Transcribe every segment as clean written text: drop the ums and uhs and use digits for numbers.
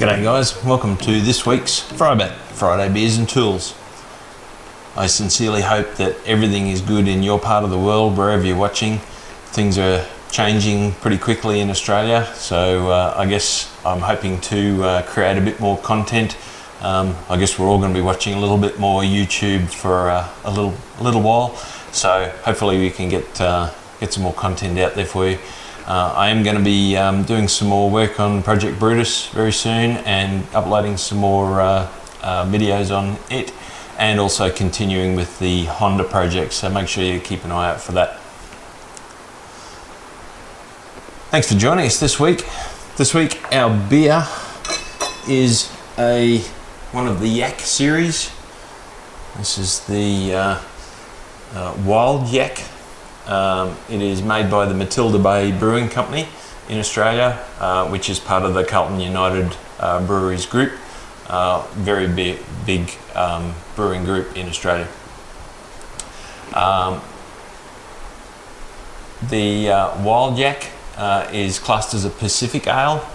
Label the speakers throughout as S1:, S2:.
S1: G'day guys, welcome to this week's FriBaT, Friday Beers and Tools. I sincerely hope that everything is good in your part of the world, wherever you're watching. Things are changing pretty quickly in Australia, so I guess I'm hoping to create a bit more content. I guess we're all going to be watching a little bit more YouTube for a little while, so hopefully we can get some more content out there for you. I am going to be doing some more work on Project Brutus very soon and uploading some more videos on it, and also continuing with the Honda project, so make sure you keep an eye out for that. Thanks for joining us this week. This week our beer is one of the Yak series. This is the Wild Yak. It is made by the Matilda Bay Brewing Company in Australia, which is part of the Carlton United Breweries Group. Very big brewing group in Australia. The Wild Yak is classed as a Pacific ale.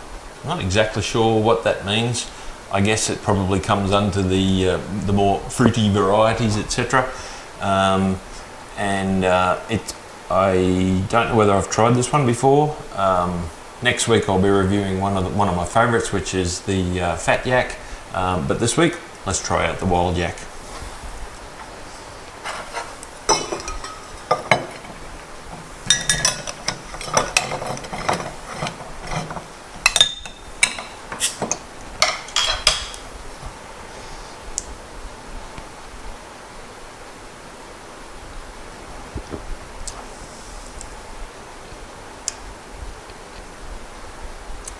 S1: I'm not exactly sure what that means. I guess it probably comes under the more fruity varieties, etc. I don't know whether I've tried this one before. Next week I'll be reviewing one of my favourites, which is the Fat Yak. But this week, let's try out the Wild Yak.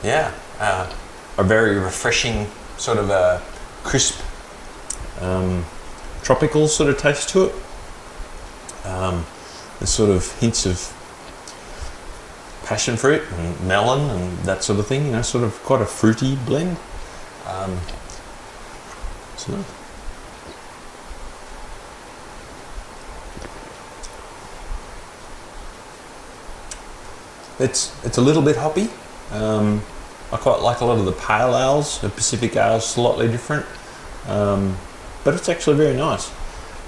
S1: Yeah, a very refreshing, sort of a crisp, tropical sort of taste to it. There's sort of hints of passion fruit and melon and that sort of thing, you know, sort of quite a fruity blend. It's a little bit hoppy. I quite like a lot of the pale ales. The Pacific ales slightly different, but it's actually very nice.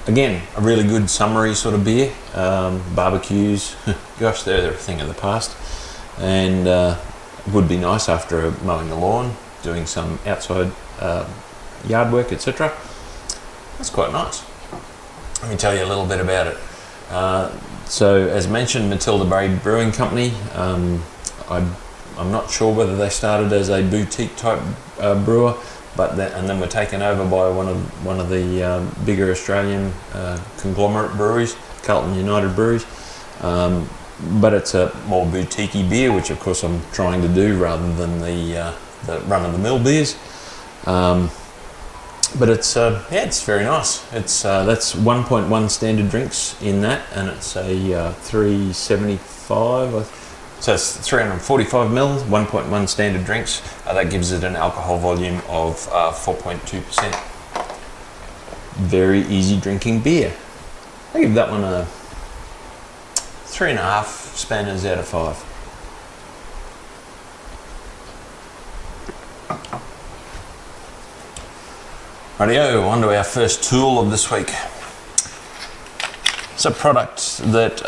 S1: Again, a really good summery sort of beer. Barbecues, gosh, they're a thing of the past, and would be nice after mowing the lawn, doing some outside yard work, etc. That's quite nice. Let me tell you a little bit about it. So, as mentioned, Matilda Bay Brewing Company. I'm not sure whether they started as a boutique type brewer, and then were taken over by one of the bigger Australian conglomerate breweries, Carlton United Breweries. But it's a more boutiquey beer, which of course I'm trying to do rather than the run-of-the-mill beers. But it's very nice. That's 1.1 standard drinks in that, and it's a 375. So it's 345 mils, 1.1 standard drinks. That gives it an alcohol volume of 4.2%. Very easy drinking beer. I give that one a 3.5 spanners out of 5. Rightio, on to our first tool of this week. It's a product that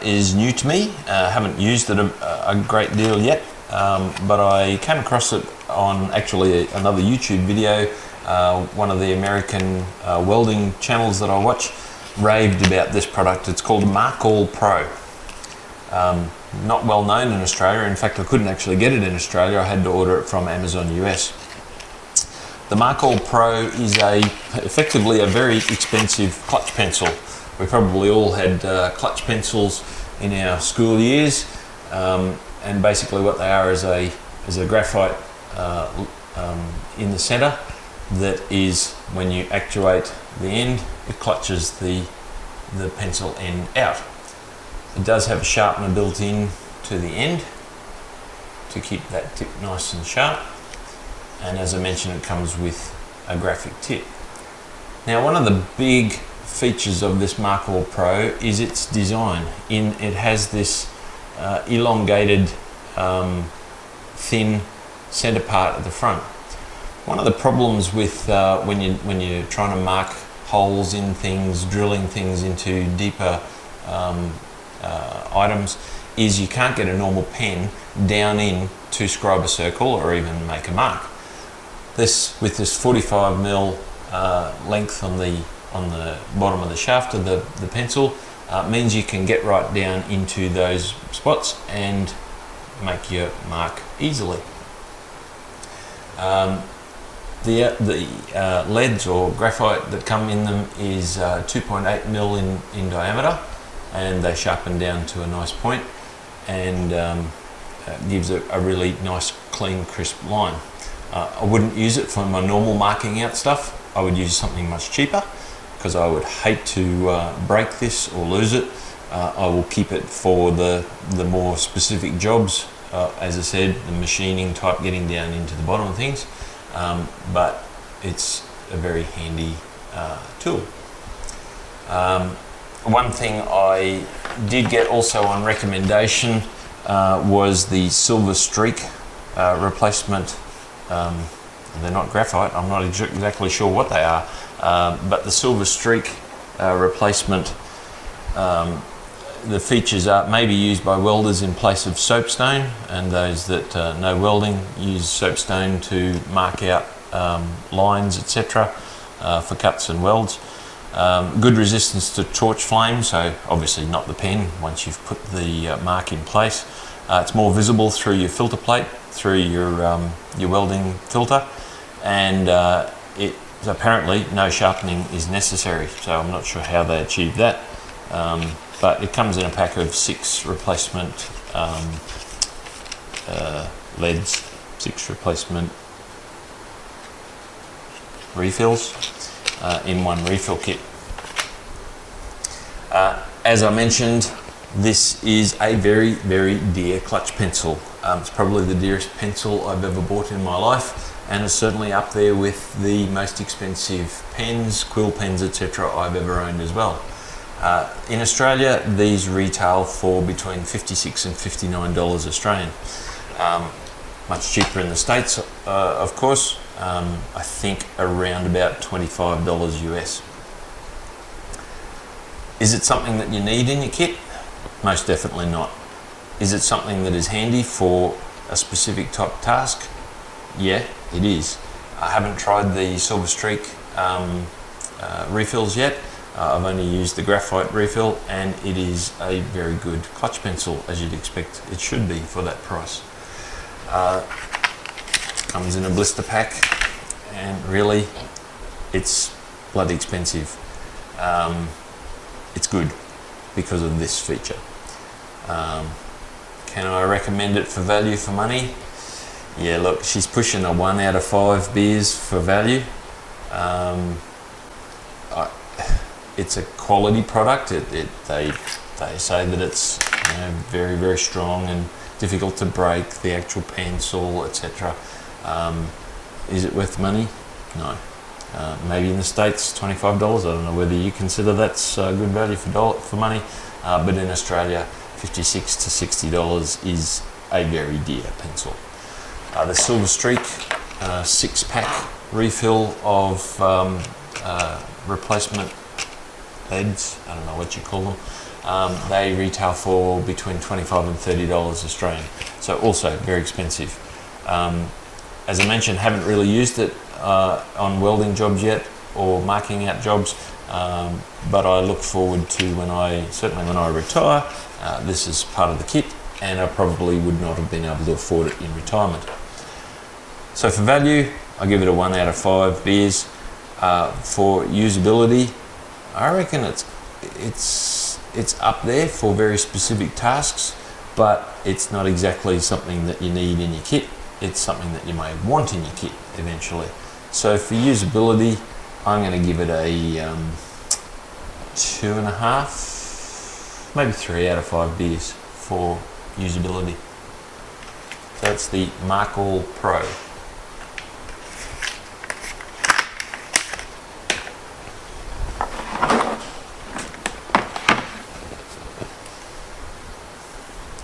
S1: is new to me. Haven't used it a great deal yet, but I came across it on actually another YouTube video. One of the American welding channels that I watch raved about this product. It's called MARKAL PRO. Not well known in Australia. In fact, I couldn't actually get it in Australia. I had to order it from Amazon US. The MARKAL Pro is effectively a very expensive clutch pencil. We probably all had clutch pencils in our school years, and basically what they are is a graphite in the center that is, when you actuate the end, it clutches the pencil end out. It does have a sharpener built in to the end to keep that tip nice and sharp, and as I mentioned, it comes with a graphic tip. Now, one of the big features of this MARKAL Pro is its design. It has this elongated thin center part at the front. One of the problems with when you're trying to mark holes in things, drilling things into deeper items, is you can't get a normal pen down in to scribe a circle or even make a mark. With this 45mm length on the bottom of the shaft of the pencil means you can get right down into those spots and make your mark easily. The leads or graphite that come in them is 2.8mm in diameter, and they sharpen down to a nice point and gives a really nice, clean, crisp line. I wouldn't use it for my normal marking out stuff. I would use something much cheaper because I would hate to break this or lose it. I will keep it for the more specific jobs. As I said, the machining type, getting down into the bottom of things. But it's a very handy tool. One thing I did get also on recommendation was the silver streak replacement. They're not graphite, I'm not exactly sure what they are, but the silver streak replacement, the features may be used by welders in place of soapstone, and those that know welding use soapstone to mark out lines, etc. For cuts and welds. Good resistance to torch flame, so obviously not the pen once you've put the mark in place. It's more visible through your filter plate, through your welding filter, and apparently no sharpening is necessary, so I'm not sure how they achieved that. But it comes in a pack of 6 replacement leads, 6 replacement refills in one refill kit. As I mentioned, this is a very, very dear clutch pencil. It's probably the dearest pencil I've ever bought in my life, and it's certainly up there with the most expensive pens, quill pens, etc. I've ever owned as well. In Australia, these retail for between $56 and $59 Australian. Much cheaper in the States, of course. I think around about $25 US. Is it something that you need in your kit? Most definitely not. Is it something that is handy for a specific type of task? Yeah, it is. I haven't tried the Silver Streak refills yet. I've only used the graphite refill, and it is a very good clutch pencil, as you'd expect it should be for that price. Comes in a blister pack, and really, it's bloody expensive. It's good because of this feature. Can I recommend it for value for money? Yeah, look, she's pushing a 1 out of 5 beers for value. It's a quality product. They say that it's very, very strong and difficult to break, the actual pencil, etc. Is it worth money? No. Maybe in the States, $25. I don't know whether you consider that's good value for money, but in Australia, $56 to $60 is a very dear pencil. The Silver Streak 6-pack refill of replacement leads, I don't know what you call them, they retail for between $25 and $30 Australian, so also very expensive. As I mentioned, haven't really used it on welding jobs yet or marking out jobs, but I look forward to certainly when I retire, this is part of the kit, and I probably would not have been able to afford it in retirement. So for value, I give it a 1 out of 5 beers. For usability, I reckon it's up there for very specific tasks, but it's not exactly something that you need in your kit. It's something that you may want in your kit eventually. So for usability, I'm going to give it a 2.5, maybe 3 out of 5 beers for usability. So that's the MARKAL Pro.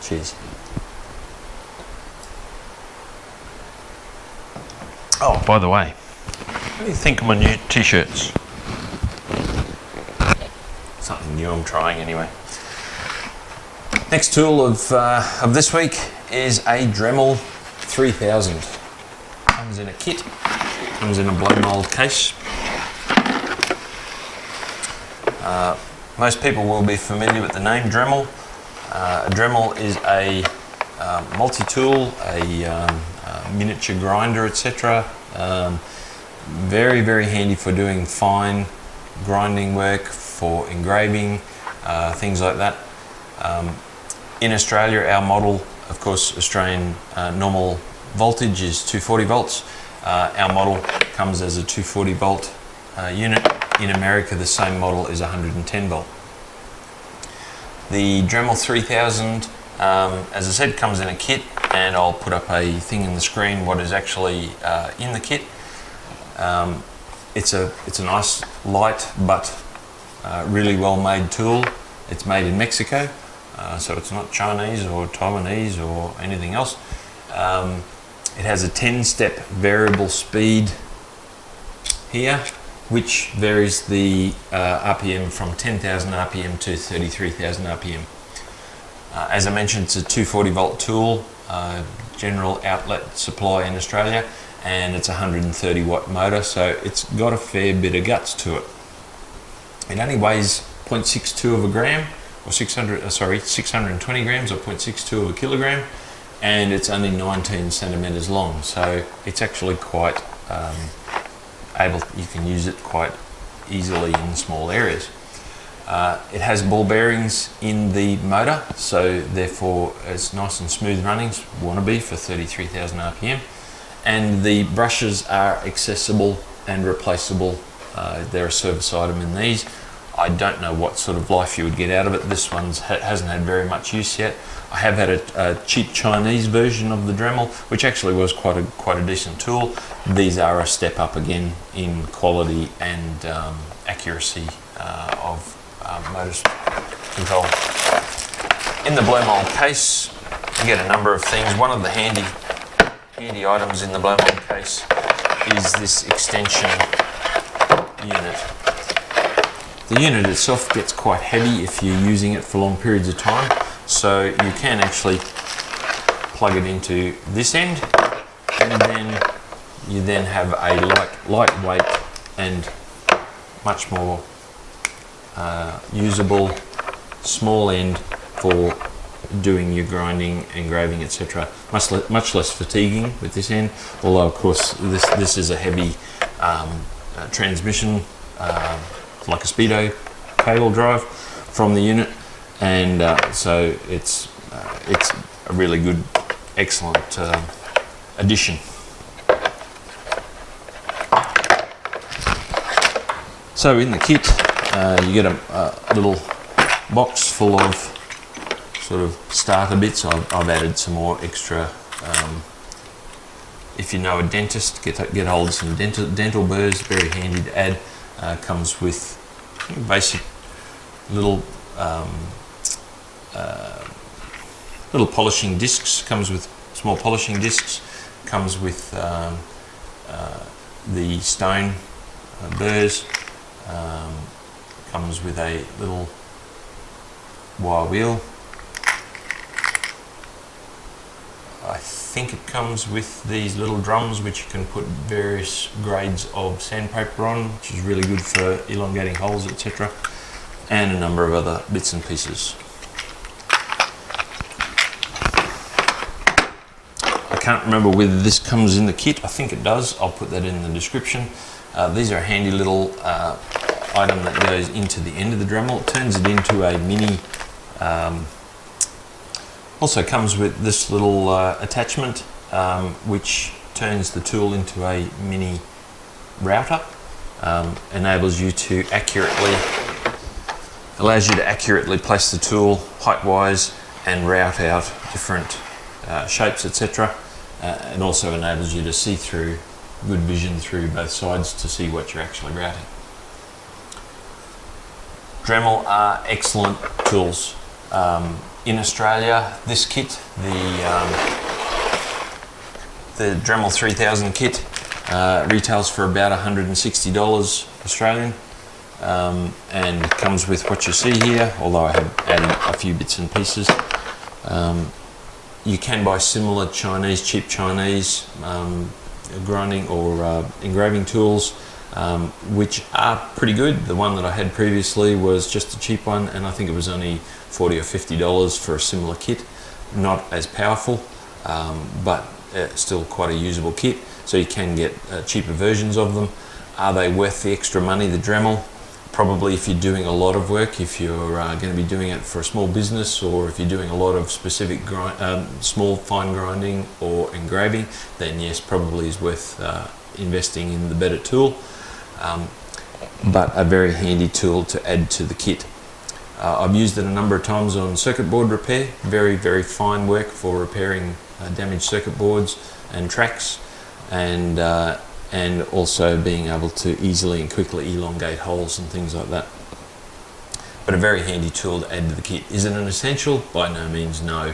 S1: Cheers. Oh, by the way, what do you think of my new t-shirts? Something new I'm trying anyway. Next tool of this week is a Dremel 3000. Comes in a kit, comes in a blow mold case. Most people will be familiar with the name Dremel. A Dremel is a multi-tool, a miniature grinder, etc. Very, very handy for doing fine grinding work, for engraving, things like that. In Australia, our model, of course, Australian normal voltage is 240 volts. Our model comes as a 240 volt unit. In America, the same model is 110 volt. The Dremel 3000, as I said, comes in a kit, and I'll put up a thing in the screen what is actually in the kit. It's a nice, light, but really well made tool. It's made in Mexico, so it's not Chinese or Taiwanese or anything else. It has a 10-step variable speed here, which varies the RPM from 10,000 RPM to 33,000 RPM. As I mentioned, it's a 240 volt tool, general outlet supply in Australia, and it's a 130 watt motor, so it's got a fair bit of guts to it. It only weighs 0.62 of a gram, or 620 grams, or 0.62 of a kilogram, and it's only 19 centimeters long, so it's actually quite you can use it quite easily in small areas. It has ball bearings in the motor, so therefore it's nice and smooth running, want to be for 33,000 RPM, and the brushes are accessible and replaceable. They're a service item in these. I don't know what sort of life you would get out of it. This one hasn't had very much use yet. I have had a cheap Chinese version of the Dremel, which actually was quite a decent tool. These are a step up again in quality and accuracy of motor control. In the blow mold case, you get a number of things. One of the handy items in the blow mold case is this extension unit. The unit itself gets quite heavy if you're using it for long periods of time, so you can actually plug it into this end, and then you then have a lightweight and much more usable small end for doing your grinding, engraving, etc. Much less fatiguing with this end, although of course this is a heavy transmission, like a speedo cable drive from the unit, and so it's a really good, excellent addition. So in the kit, you get a little box full of sort of starter bits. I've added some more extra. If you know a dentist, get hold of some dental burrs. Very handy to add. Comes with basic little polishing discs. Comes with small polishing discs. Comes with the stone burrs. Comes with a little wire wheel. I think it comes with these little drums which you can put various grades of sandpaper on, which is really good for elongating holes, etc., and a number of other bits and pieces. I can't remember whether this comes in the kit. I think it does. I'll put that in the description. These are a handy little item that goes into the end of the Dremel. It turns it into a mini. Also comes with this little attachment which turns the tool into a mini router. Enables you to allows you to accurately place the tool height-wise and route out different shapes, etc. And also enables you to see through, good vision through both sides to see what you're actually routing. Dremel are excellent tools. In Australia, this kit, the Dremel 3000 kit, Retails for about $160 Australian, and comes with what you see here, although I have added a few bits and pieces. You can buy similar Chinese, cheap Chinese grinding or engraving tools, which are pretty good. The one that I had previously was just a cheap one, and I think it was only $40 or $50 for a similar kit. Not as powerful, but still quite a usable kit. So you can get cheaper versions of them. Are they worth the extra money, the Dremel? Probably if you're doing a lot of work, if you're going to be doing it for a small business, or if you're doing a lot of specific small fine grinding or engraving, then yes, probably is worth investing in the better tool. But a very handy tool to add to the kit. I've used it a number of times on circuit board repair. Very, very fine work for repairing damaged circuit boards and tracks, and also being able to easily and quickly elongate holes and things like that. But a very handy tool to add to the kit. Is it an essential? By no means, no.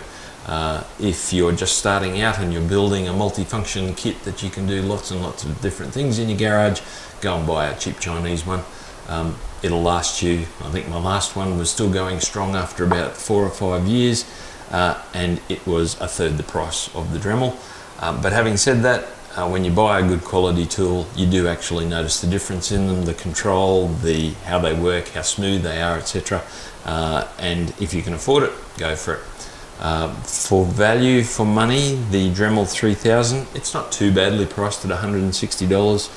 S1: If you're just starting out and you're building a multi-function kit that you can do lots and lots of different things in your garage, go and buy a cheap Chinese one. It'll last you. I think my last one was still going strong after about 4 or 5 years, and it was a third the price of the Dremel. But having said that, when you buy a good quality tool, you do actually notice the difference in them, the control, how they work, how smooth they are, etc. And if you can afford it, go for it. For value for money, the Dremel 3000, it's not too badly priced at $160.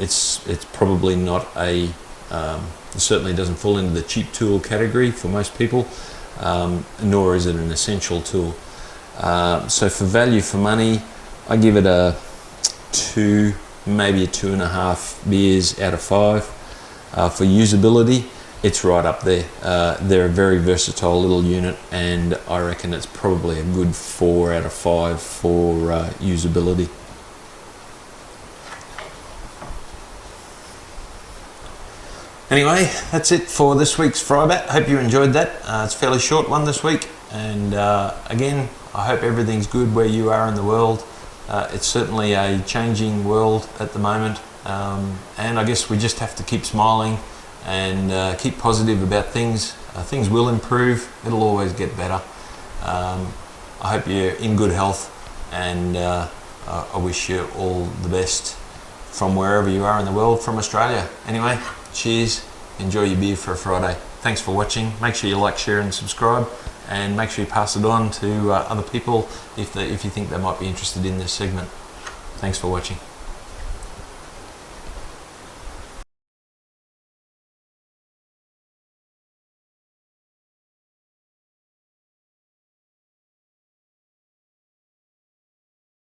S1: It's probably not it certainly doesn't fall into the cheap tool category for most people, nor is it an essential tool. So for value for money, I give it a 2, maybe a 2.5 beers out of 5. For usability, it's right up there. They're a very versatile little unit, and I reckon it's probably a good 4 out of 5 for usability. Anyway, that's it for this week's FriBaT. Hope you enjoyed that. It's a fairly short one this week, and again, I hope everything's good where you are in the world. It's certainly a changing world at the moment, and I guess we just have to keep smiling and keep positive about things. Things will improve. It'll always get better. I hope you're in good health, and I wish you all the best from wherever you are in the world, from Australia. Anyway, cheers. Enjoy your beer for a Friday. Thanks for watching. Make sure you like, share and subscribe, and make sure you pass it on to other people if you think they might be interested in this segment. Thanks for watching.